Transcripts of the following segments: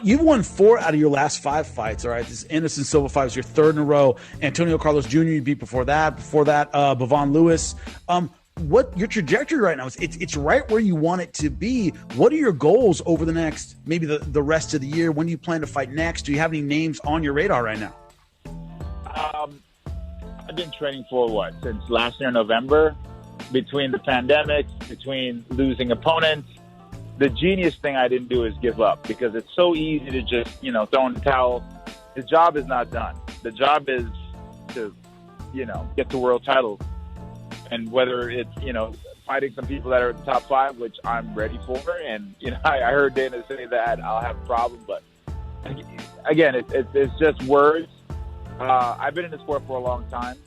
You've won 4 out of your last 5 fights, all right? This Anderson Silva fight was your 3rd in a row. Antonio Carlos Jr. you beat before that. Bevon Lewis. What your trajectory right now is? It's right where you want it to be. What are your goals over the next, maybe the rest of the year? When do you plan to fight next? Do you have any names on your radar right now? I've been training for since last year, November, between the pandemic, between losing opponents. The genius thing I didn't do is give up, because it's so easy to just, throw in the towel. The job is not done. The job is to, get the world title. And whether it's, fighting some people that are in the top 5, which I'm ready for. And, I heard Dana say that I'll have a problem. But again, it's just words. I've been in the sport for a long time.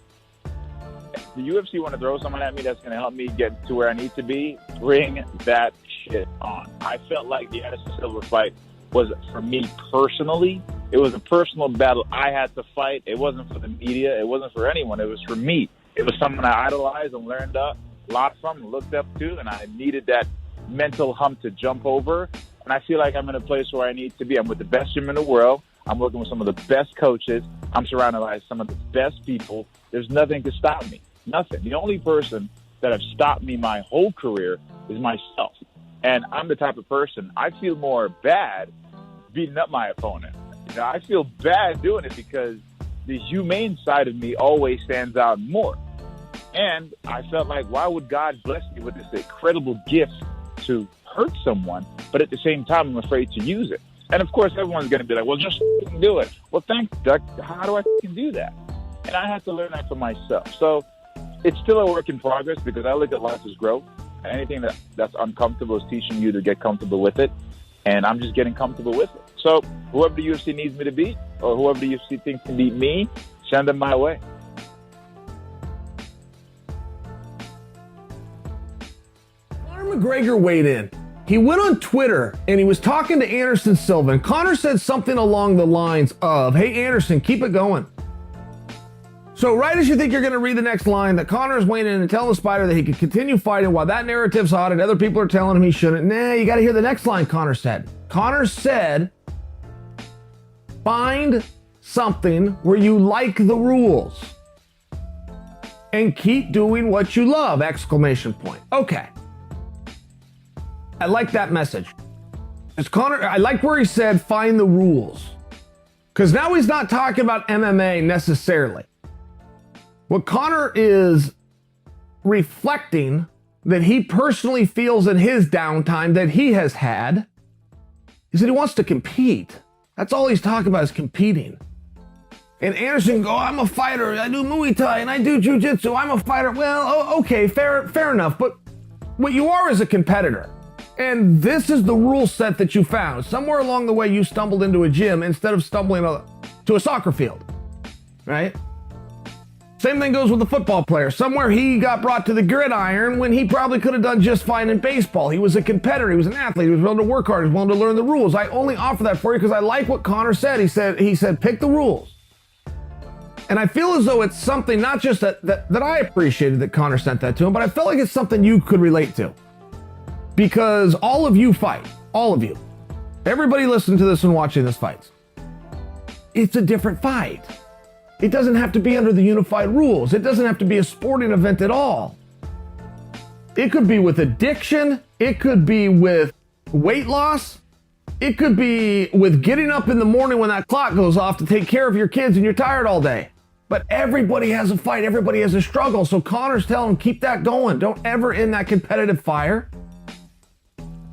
If the UFC want to throw someone at me that's going to help me get to where I need to be, bring that shit on. I felt like the Anderson Silva fight was, for me personally, it was a personal battle I had to fight. It wasn't for the media. It wasn't for anyone. It was for me. It was someone I idolized and learned a lot from and looked up to, and I needed that mental hump to jump over. And I feel like I'm in a place where I need to be. I'm with the best gym in the world. I'm working with some of the best coaches. I'm surrounded by some of the best people. There's nothing to stop me. Nothing. The only person that have stopped me my whole career is myself. And I'm the type of person, I feel more bad beating up my opponent. I feel bad doing it because the humane side of me always stands out more. And I felt like, why would God bless me with this incredible gift to hurt someone, but at the same time, I'm afraid to use it? And of course, everyone's going to be like, well, just do it. Well, thanks, Doug. How do I do that? And I had to learn that for myself. So it's still a work in progress, because I look at life as growth. Anything that's uncomfortable is teaching you to get comfortable with it. And I'm just getting comfortable with it. So whoever the UFC needs me to beat, or whoever the UFC thinks can beat me, send them my way. Conor McGregor weighed in. He went on Twitter and he was talking to Anderson Silva, and Conor said something along the lines of, hey, Anderson, keep it going. So right as you think you're going to read the next line, that Conor is weighing in and telling the Spider that he could continue fighting while that narrative's hot and other people are telling him he shouldn't. Nah, you got to hear the next line Conor said. Conor said, find something where you like the rules and keep doing what you love, exclamation point. Okay. I like that message. It's Conor, I like where he said, find the rules. Because now he's not talking about MMA necessarily. What Conor is reflecting that he personally feels in his downtime that he has had is that he wants to compete. That's all he's talking about, is competing. And Anderson can go, I'm a fighter, I do Muay Thai and I do Jiu-Jitsu, I'm a fighter. Well, okay, fair enough. But what you are is a competitor. And this is the rule set that you found. Somewhere along the way, you stumbled into a gym instead of stumbling to a soccer field, right? Same thing goes with the football player. Somewhere he got brought to the gridiron when he probably could have done just fine in baseball. He was a competitor. He was an athlete. He was willing to work hard. He was willing to learn the rules. I only offer that for you because I like what Conor said. He said, pick the rules. And I feel as though it's something not just that I appreciated that Conor sent that to him, but I felt like it's something you could relate to. Because all of you fight. All of you. Everybody listening to this and watching this fights. It's a different fight. It doesn't have to be under the unified rules. It doesn't have to be a sporting event at all. It could be with addiction. It could be with weight loss. It could be with getting up in the morning when that clock goes off to take care of your kids and you're tired all day. But everybody has a fight. Everybody has a struggle. So Conor's telling him, keep that going. Don't ever end that competitive fire.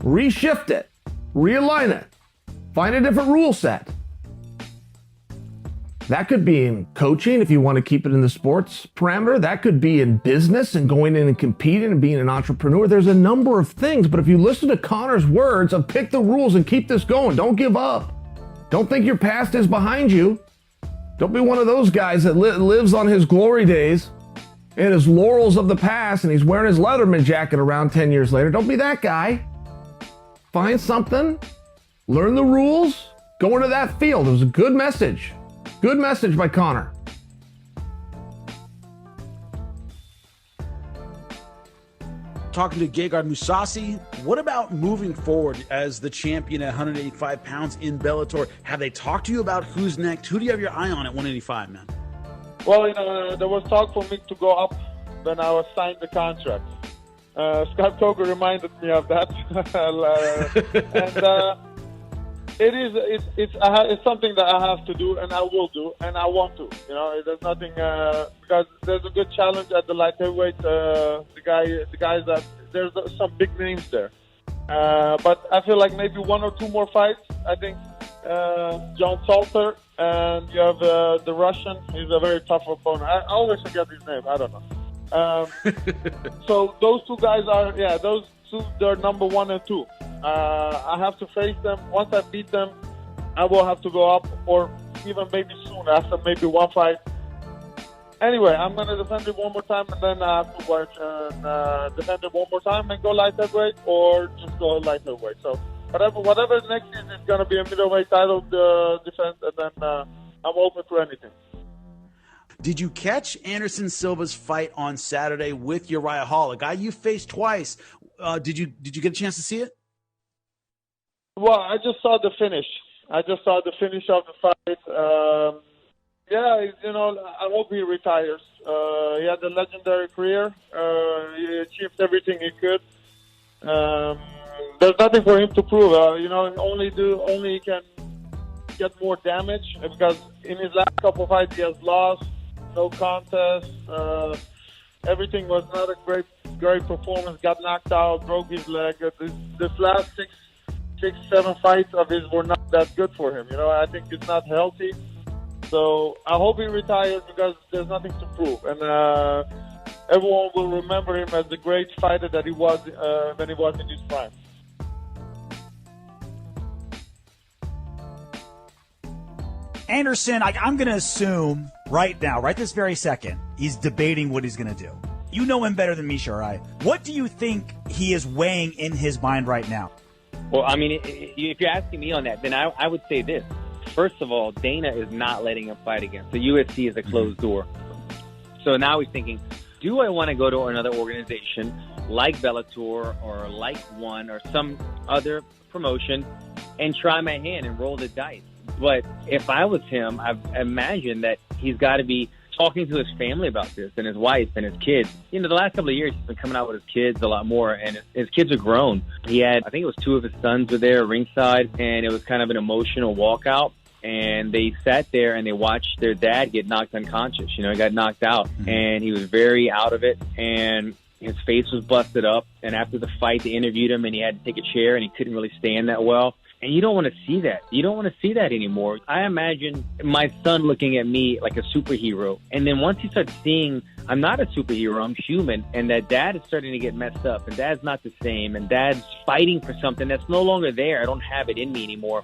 Reshift it. Realign it. Find a different rule set. That could be in coaching if you want to keep it in the sports parameter. That could be in business and going in and competing and being an entrepreneur. There's a number of things, but if you listen to Conor's words of pick the rules and keep this going, don't give up. Don't think your past is behind you. Don't be one of those guys that lives on his glory days and his laurels of the past and he's wearing his Leatherman jacket around 10 years later. Don't be that guy. Find something, learn the rules, go into that field. It was a good message. Good message by Conor. talking to Gegard Mousasi. What about moving forward as the champion at 185 pounds in Bellator? Have they talked to you about who's next? Who do you have your eye on at 185, man? Well, there was talk for me to go up when I was signed the contract. Scott Coker reminded me of that. It's something that I have to do, and I will do, and I want to. There's nothing because there's a good challenge at the light heavyweight. The guys that there's some big names there, but I feel like maybe one or two more fights. I think John Salter, and you have the Russian. He's a very tough opponent. I always forget his name. I don't know. So those two guys are those two. They're number 1 and 2. I have to face them. Once I beat them, I will have to go up, or even maybe soon after maybe one fight. Anyway, I'm going to defend it one more time, and then I have to watch and defend it one more time and go light heavyweight, or just go light heavyweight. So whatever next is, it's going to be a middleweight title defense, and then I'm open to anything. Did you catch Anderson Silva's fight on Saturday with Uriah Hall, a guy you faced twice? Did you get a chance to see it? Well, I just saw the finish. of the fight. I hope he retires. He had a legendary career. He achieved everything he could. There's nothing for him to prove. Only he can get more damage, because in his last couple of fights he has lost, no contest. Everything was not a great performance. Got knocked out, broke his leg. This last six, 7 fights of his were not that good for him. I think it's not healthy. So I hope he retires, because there's nothing to prove. And everyone will remember him as the great fighter that he was when he was in his prime. Anderson, I'm going to assume right now, right this very second, he's debating what he's going to do. You know him better than me, Shirai. What do you think he is weighing in his mind right now? Well, if you're asking me on that, then I would say this. First of all, Dana is not letting him fight again. So UFC is a closed door. So now he's thinking, do I want to go to another organization like Bellator or like One or some other promotion and try my hand and roll the dice? But if I was him, I imagine that he's got to be talking to his family about this, and his wife and his kids. The last couple of years he's been coming out with his kids a lot more, and his kids are grown. He had, I think it was 2 of his sons were there ringside, and it was kind of an emotional walkout. And they sat there and they watched their dad get knocked unconscious. He got knocked out, and he was very out of it, and his face was busted up. And after the fight, they interviewed him, and he had to take a chair, and he couldn't really stand that well. And you don't want to see that. You don't want to see that anymore. I imagine my son looking at me like a superhero. And then once he starts seeing I'm not a superhero, I'm human, and that dad is starting to get messed up, and dad's not the same, and dad's fighting for something that's no longer there. I don't have it in me anymore.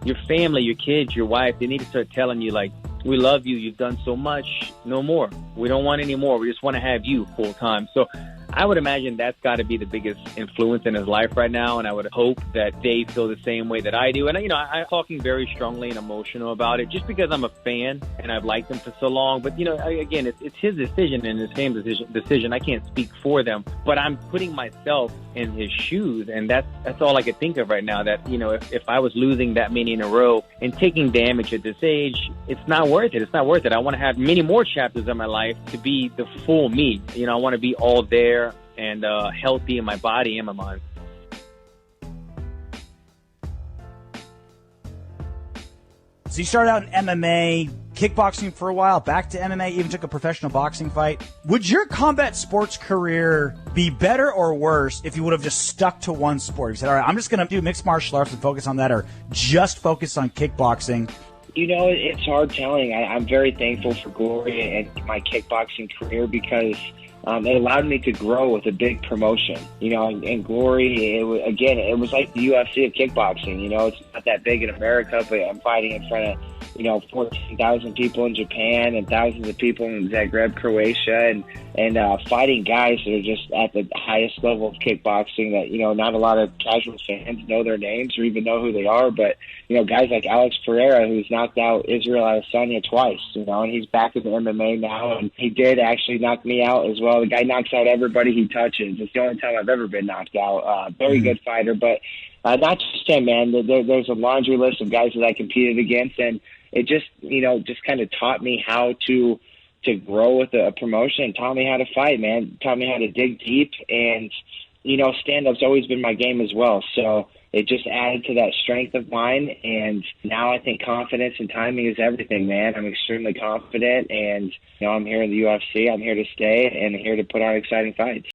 Your family, your kids, your wife, they need to start telling you, like, we love you. You've done so much. No more. We don't want any more. We just want to have you full time. So I would imagine that's got to be the biggest influence in his life right now, and I would hope that they feel the same way that I do. And, I'm talking very strongly and emotional about it just because I'm a fan and I've liked him for so long. But, again, it's his decision and his family's decision. I can't speak for them, but I'm putting myself in his shoes, and that's all I could think of right now, that, if I was losing that many in a row and taking damage at this age, it's not worth it. It's not worth it. I want to have many more chapters of my life to be the full me. I want to be all there and healthy in my body and my mind. So you started out in MMA, kickboxing for a while, back to MMA, even took a professional boxing fight. Would your combat sports career be better or worse if you would have just stuck to one sport? You said, all right, I'm just going to do mixed martial arts and focus on that, or just focus on kickboxing? It's hard telling. I'm very thankful for Glory and my kickboxing career, because it allowed me to grow with a big promotion. And Glory, it was like the UFC of kickboxing. It's not that big in America, but I'm fighting in front of 14,000 people in Japan and thousands of people in Zagreb, Croatia, and fighting guys that are just at the highest level of kickboxing that, not a lot of casual fans know their names or even know who they are. But, guys like Alex Pereira, who's knocked out Israel Adesanya twice, and he's back in the MMA now. And he did actually knock me out as well well. The guy knocks out everybody he touches. It's the only time I've ever been knocked out. Very good fighter, but not just him, man. There's a laundry list of guys that I competed against, and it just, just kind of taught me how to grow with a promotion, taught me how to fight, man, taught me how to dig deep, and, stand-up's always been my game as well. So it just added to that strength of mine, and now I think confidence and timing is everything, man. I'm extremely confident, and, I'm here in the UFC. I'm here to stay and here to put on exciting fights.